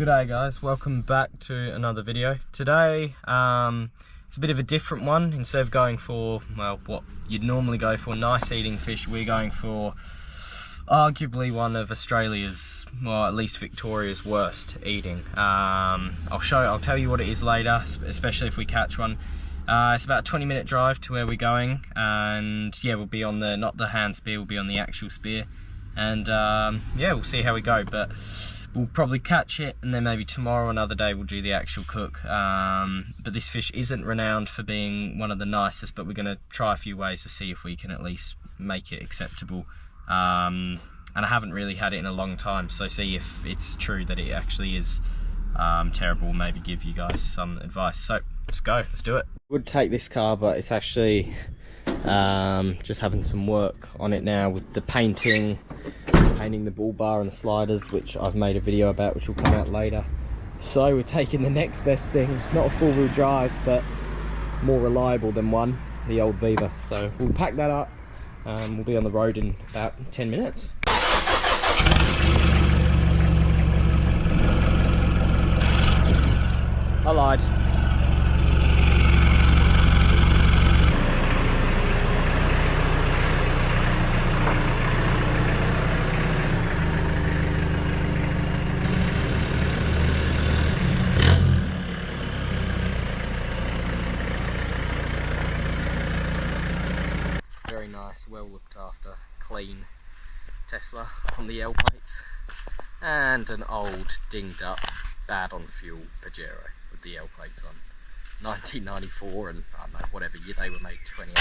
G'day guys, welcome back to another video. Today it's a bit of a different one. Instead of going for, well, what you'd normally go for, nice eating fish, we're going for arguably one of Australia's, well, at least Victoria's worst eating. I'll tell you what it is later, especially if we catch one. It's about a 20-minute drive to where we're going, and yeah, we'll be on the, not the hand spear, we'll be on the actual spear, and yeah, we'll see how we go. But we'll probably catch it, and then maybe tomorrow, another day, we'll do the actual cook. But this fish isn't renowned for being one of the nicest, but we're going to try a few ways to see if we can at least make it acceptable. And I haven't really had it in a long time, so see if it's true that it actually is terrible. Maybe give you guys some advice. So let's go, let's do it. Would take this car, but it's actually just having some work on it now with the painting the bull bar and the sliders, which I've made a video about, which will come out later. So we're taking the next best thing, not a four-wheel drive, but more reliable than one, the old Viva. So we'll pack that up, we'll be on the road in about 10 minutes. I lied. Very nice, well looked after, clean Tesla on the L plates, and an old dinged up, bad on fuel Pajero with the L plates on, 1994, and I don't know, whatever year they were made, 28.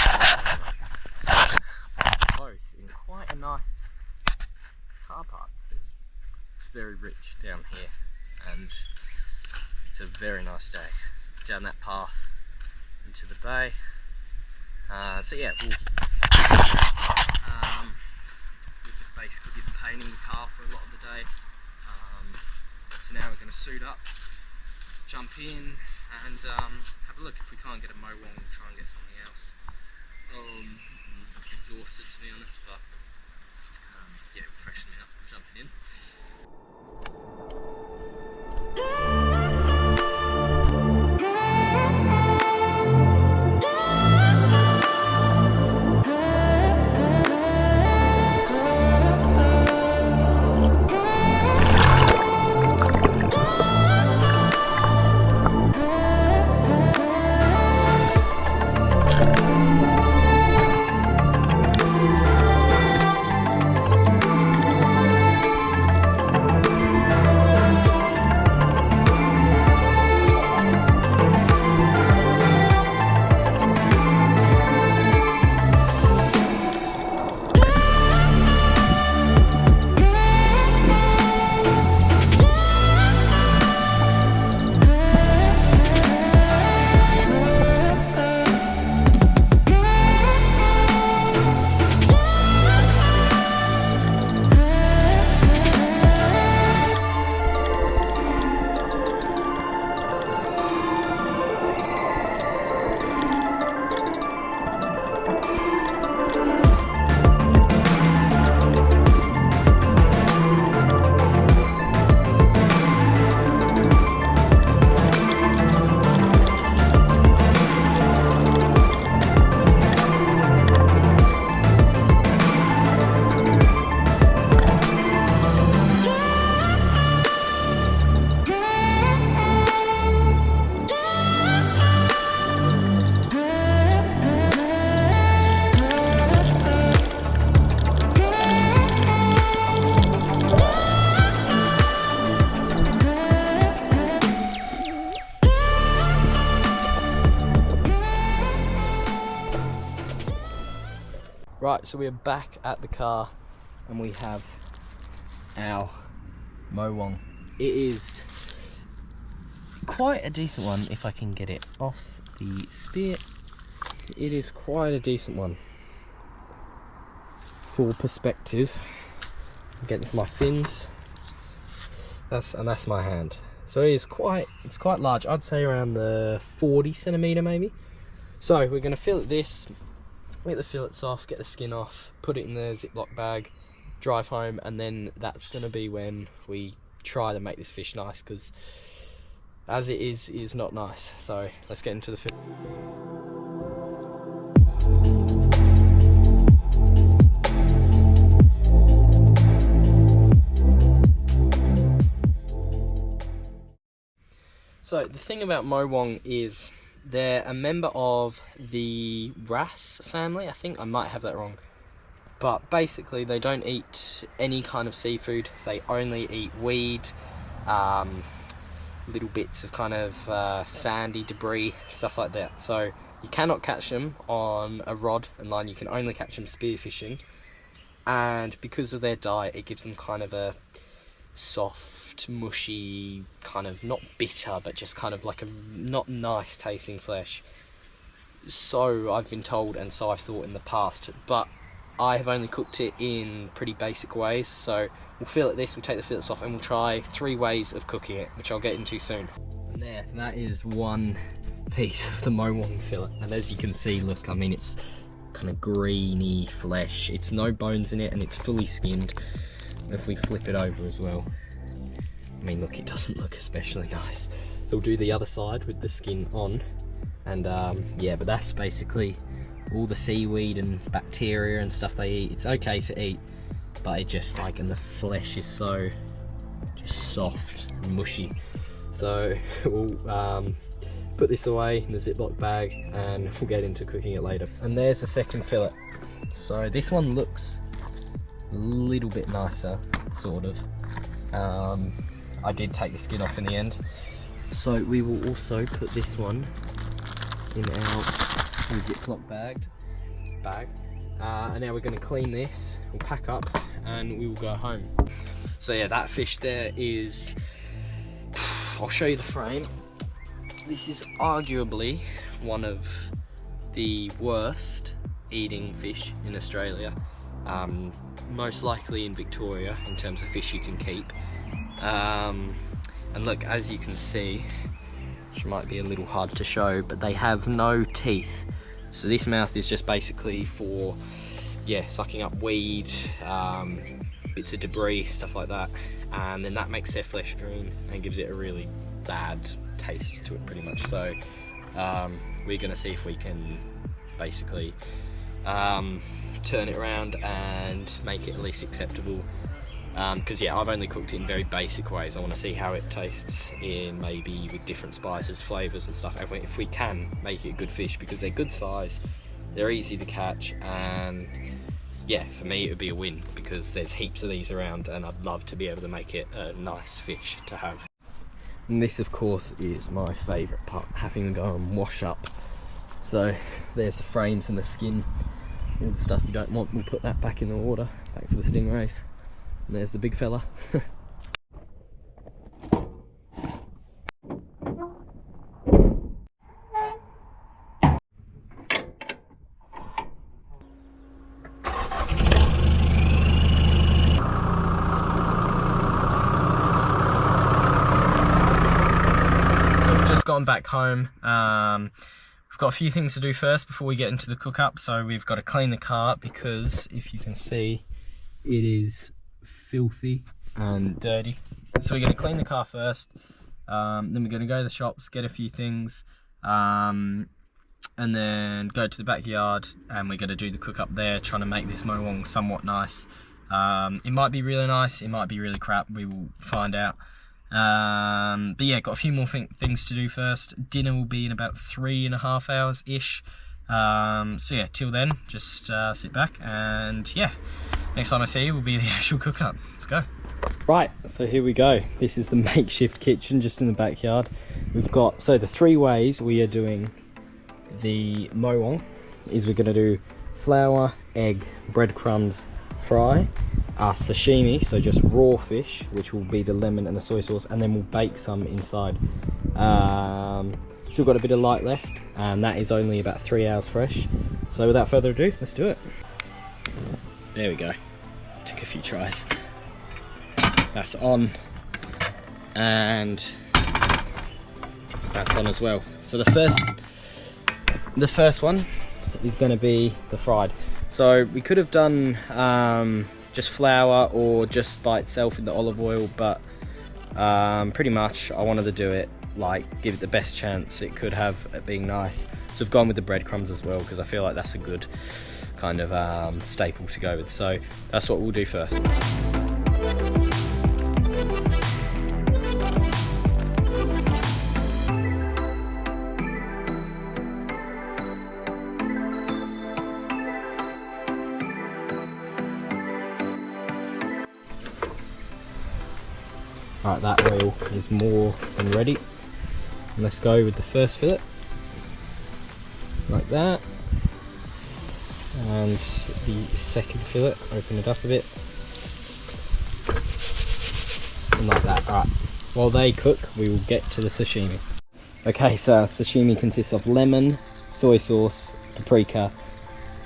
Both in quite a nice car park. It's very rich down here, and it's a very nice day down that path into the bay. So yeah, we've just basically been painting the car for a lot of the day. So now we're going to suit up, jump in, and have a look. If we can't get a Mowong, we'll try and get something else. I'm exhausted, to be honest, but yeah, we're freshening up, jumping in. Right, so we're back at the car and we have our Mowong. It is quite a decent one if I can get it off the spear. It is quite a decent one. For perspective, against my fins, that's my hand. So it's quite large. I'd say around the 40 centimeter maybe. So we're going to fillet this. Get the fillets off, get the skin off, put it in the Ziploc bag, drive home, and then that's going to be when we try to make this fish nice, because as it is not nice. So let's get into the fish. So the thing about Mowong is they're a member of the wrasse family. I think I might have that wrong. But basically they don't eat any kind of seafood. They only eat weed, little bits of kind of sandy debris, stuff like that. So you cannot catch them on a rod and line. You can only catch them spearfishing. And because of their diet, it gives them kind of a soft, mushy, kind of not bitter, but just kind of like a not nice tasting flesh. So I've been told, and so I've thought in the past, but I have only cooked it in pretty basic ways. So we'll fillet this, we'll take the fillets off, and we'll try 3 ways of cooking it, which I'll get into soon. And there, that is one piece of the Mowong fillet, and as you can see, look, I mean, it's kind of greeny flesh, it's no bones in it, and it's fully skinned. If we flip it over as well, I mean, look, it doesn't look especially nice. So we'll do the other side with the skin on, and yeah, but that's basically all the seaweed and bacteria and stuff they eat. It's okay to eat, but it just like, and the flesh is so just soft and mushy. So we'll put this away in the Ziploc bag and we'll get into cooking it later. And there's the second fillet. So this one looks a little bit nicer, sort of. I did take the skin off in the end. So we will also put this one in our Ziploc bag. And now we're going to clean this, we'll pack up and we will go home. So yeah, that fish there is, I'll show you the frame. This is arguably one of the worst eating fish in Australia. Most likely in Victoria in terms of fish you can keep. And look, as you can see, which might be a little hard to show, but they have no teeth. So this mouth is just basically for, yeah, sucking up weed, bits of debris, stuff like that. And then that makes their flesh green and gives it a really bad taste to it, pretty much. So we're gonna see if we can basically turn it around and make it at least acceptable. Because yeah, I've only cooked it in very basic ways. I want to see how it tastes in maybe with different spices, flavours and stuff. If we can make it a good fish, because they're good size, they're easy to catch, and yeah, for me it would be a win because there's heaps of these around and I'd love to be able to make it a nice fish to have. And this of course is my favourite part, having them go and wash up. So there's the frames and the skin, all the stuff you don't want, we'll put that back in the water, back for the stingrays. And there's the big fella. Gone back home. We've got a few things to do first before we get into the cook up. So we've got to clean the carp, because if you can see, it is filthy and dirty. So we're going to clean the car first, then we're going to go to the shops, get a few things, and then go to the backyard, and we're going to do the cook up there, trying to make this Mowong somewhat nice. It might be really nice, it might be really crap, we will find out. But yeah, got a few more things to do first. Dinner will be in about 3.5 hours ish. So yeah, till then, just sit back, and yeah, next time I see you will be the actual cook up. Let's go. Right, so here we go. This is the makeshift kitchen just in the backyard. We've got, so the 3 ways we are doing the Mowong is we're going to do flour, egg, breadcrumbs, fry, sashimi, so just raw fish, which will be the lemon and the soy sauce, and then we'll bake some inside. Still got a bit of light left, and that is only about 3 hours fresh. So without further ado, let's do it. There we go. Took a few tries. That's on, and that's on as well. So the first one is going to be the fried. So we could have done just flour or just by itself in the olive oil, but Pretty much I wanted to do it, like, give it the best chance it could have at being nice. So I've gone with the breadcrumbs as well, because I feel like that's a good kind of staple to go with. So that's what we'll do first. Alright, that oil is more than ready. And let's go with the first fillet. Like that. And the second fillet, open it up a bit. And like that. Alright, while they cook, we will get to the sashimi. Okay, so our sashimi consists of lemon, soy sauce, paprika,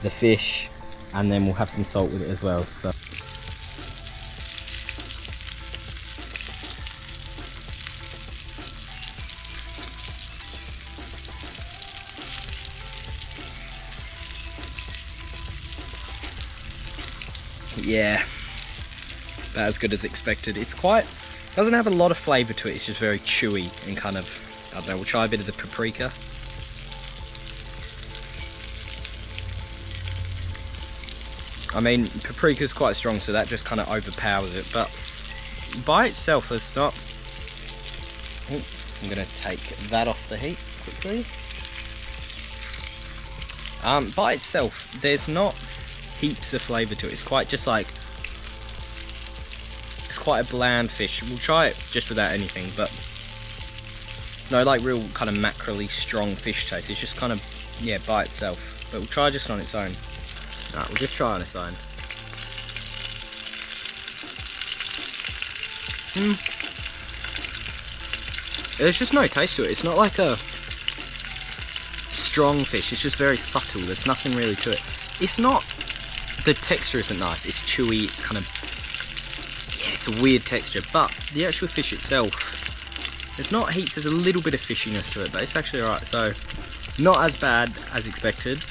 the fish, and then we'll have some salt with it as well. So yeah, about as good as expected. It's quite, doesn't have a lot of flavour to it, it's just very chewy and kind of, I don't know, we'll try a bit of the paprika. I mean, paprika's quite strong, so that just kind of overpowers it, but by itself it's not. Oh, I'm going to take that off the heat quickly. By itself, there's not heaps of flavour to it. It's quite just like, it's quite a bland fish. We'll try it just without anything, but no, like real kind of mackerel-y strong fish taste. It's just kind of, yeah, by itself. But we'll try just on its own. Alright, we'll just try on its own. There's just no taste to it. It's not like a strong fish. It's just very subtle. There's nothing really to it. It's not, the texture isn't nice. It's chewy. It's kind of, yeah, it's a weird texture. But the actual fish itself, there's not heaps. There's a little bit of fishiness to it, but it's actually alright. So not as bad as expected.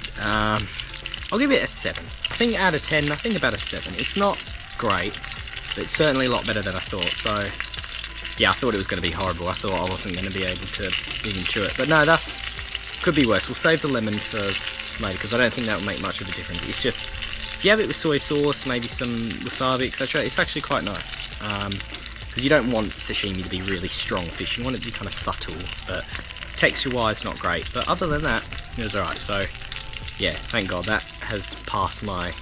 I'll give it a 7. I think out of 10, I think about a 7. It's not great, but it's certainly a lot better than I thought. So yeah, I thought it was going to be horrible. I thought I wasn't going to be able to even chew it. But no, that's, could be worse. We'll save the lemon for later, because I don't think that will make much of a difference. It's just, if you have it with soy sauce, maybe some wasabi, etc., it's actually quite nice. Because you don't want sashimi to be really strong fish. You want it to be kind of subtle, but texture-wise, not great. But other than that, it was alright. So yeah, thank God that has passed my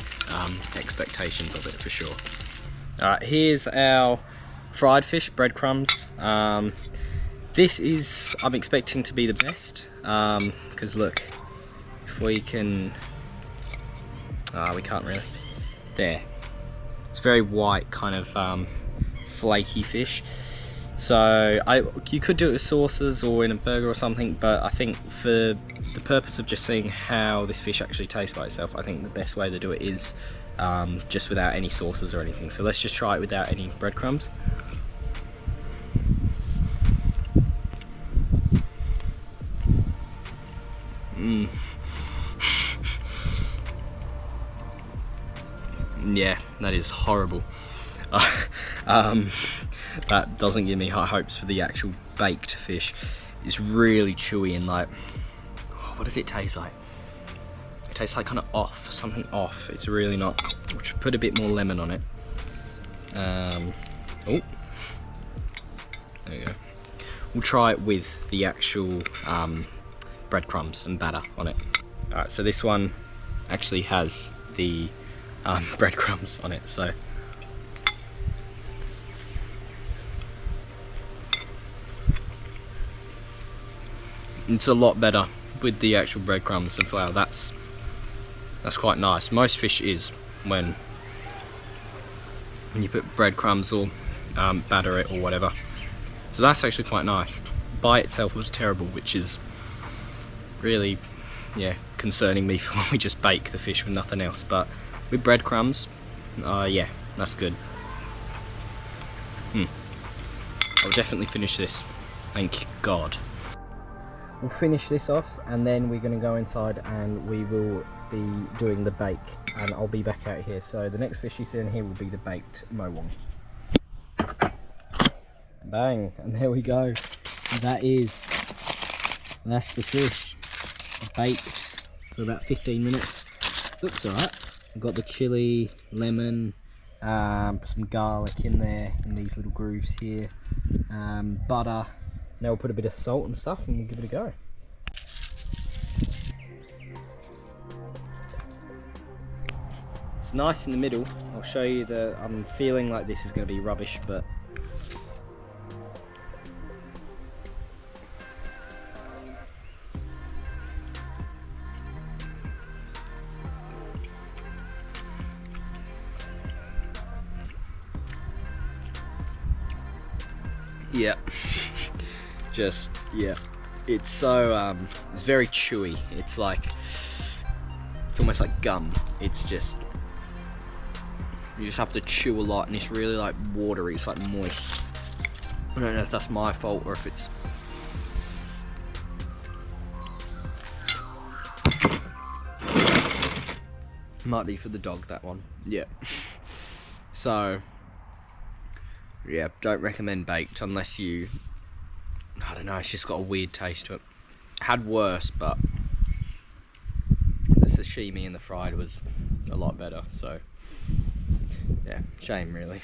expectations of it for sure. Alright, here's our fried fish, breadcrumbs. This is, I'm expecting to be the best, because look, if we can, we can't really, there, it's very white, kind of flaky fish. So you could do it with sauces or in a burger or something, but I think for the purpose of just seeing how this fish actually tastes by itself, I think the best way to do it is just without any sauces or anything. So let's just try it without any breadcrumbs. Yeah, that is horrible. That doesn't give me high hopes for the actual baked fish. It's really chewy and like, what does it taste like? It tastes like kind of off, something off. It's really not. We should put a bit more lemon on it. Oh, there you go. We'll try it with the actual breadcrumbs and batter on it. Alright, so this one actually has the breadcrumbs on it, so it's a lot better with the actual breadcrumbs and flour. That's quite nice. Most fish is when you put breadcrumbs or batter it or whatever. So that's actually quite nice. By itself was terrible, which is really, yeah, concerning me for when we just bake the fish with nothing else. But with breadcrumbs, yeah, that's good. I'll definitely finish this. Thank God. We'll finish this off and then we're going to go inside and we will be doing the bake, and I'll be back out here. So the next fish you see in here will be the baked Mowong. Bang, and there we go. That's the fish. Baked for about 15 minutes. Looks alright. I've got the chili, lemon, some garlic in there, in these little grooves here, butter. Now we'll put a bit of salt and stuff and we'll give it a go. It's nice in the middle. I'll show you I'm feeling like this is going to be rubbish, but yeah, just, yeah, it's so, it's very chewy. It's almost like gum. It's just, you just have to chew a lot, and it's really like watery, it's like moist. I don't know if that's my fault or if it's... Might be for the dog, that one. Yeah. So, yeah, don't recommend baked unless you... I don't know, it's just got a weird taste to it. Had worse, but the sashimi and the fried was a lot better, so yeah, shame really.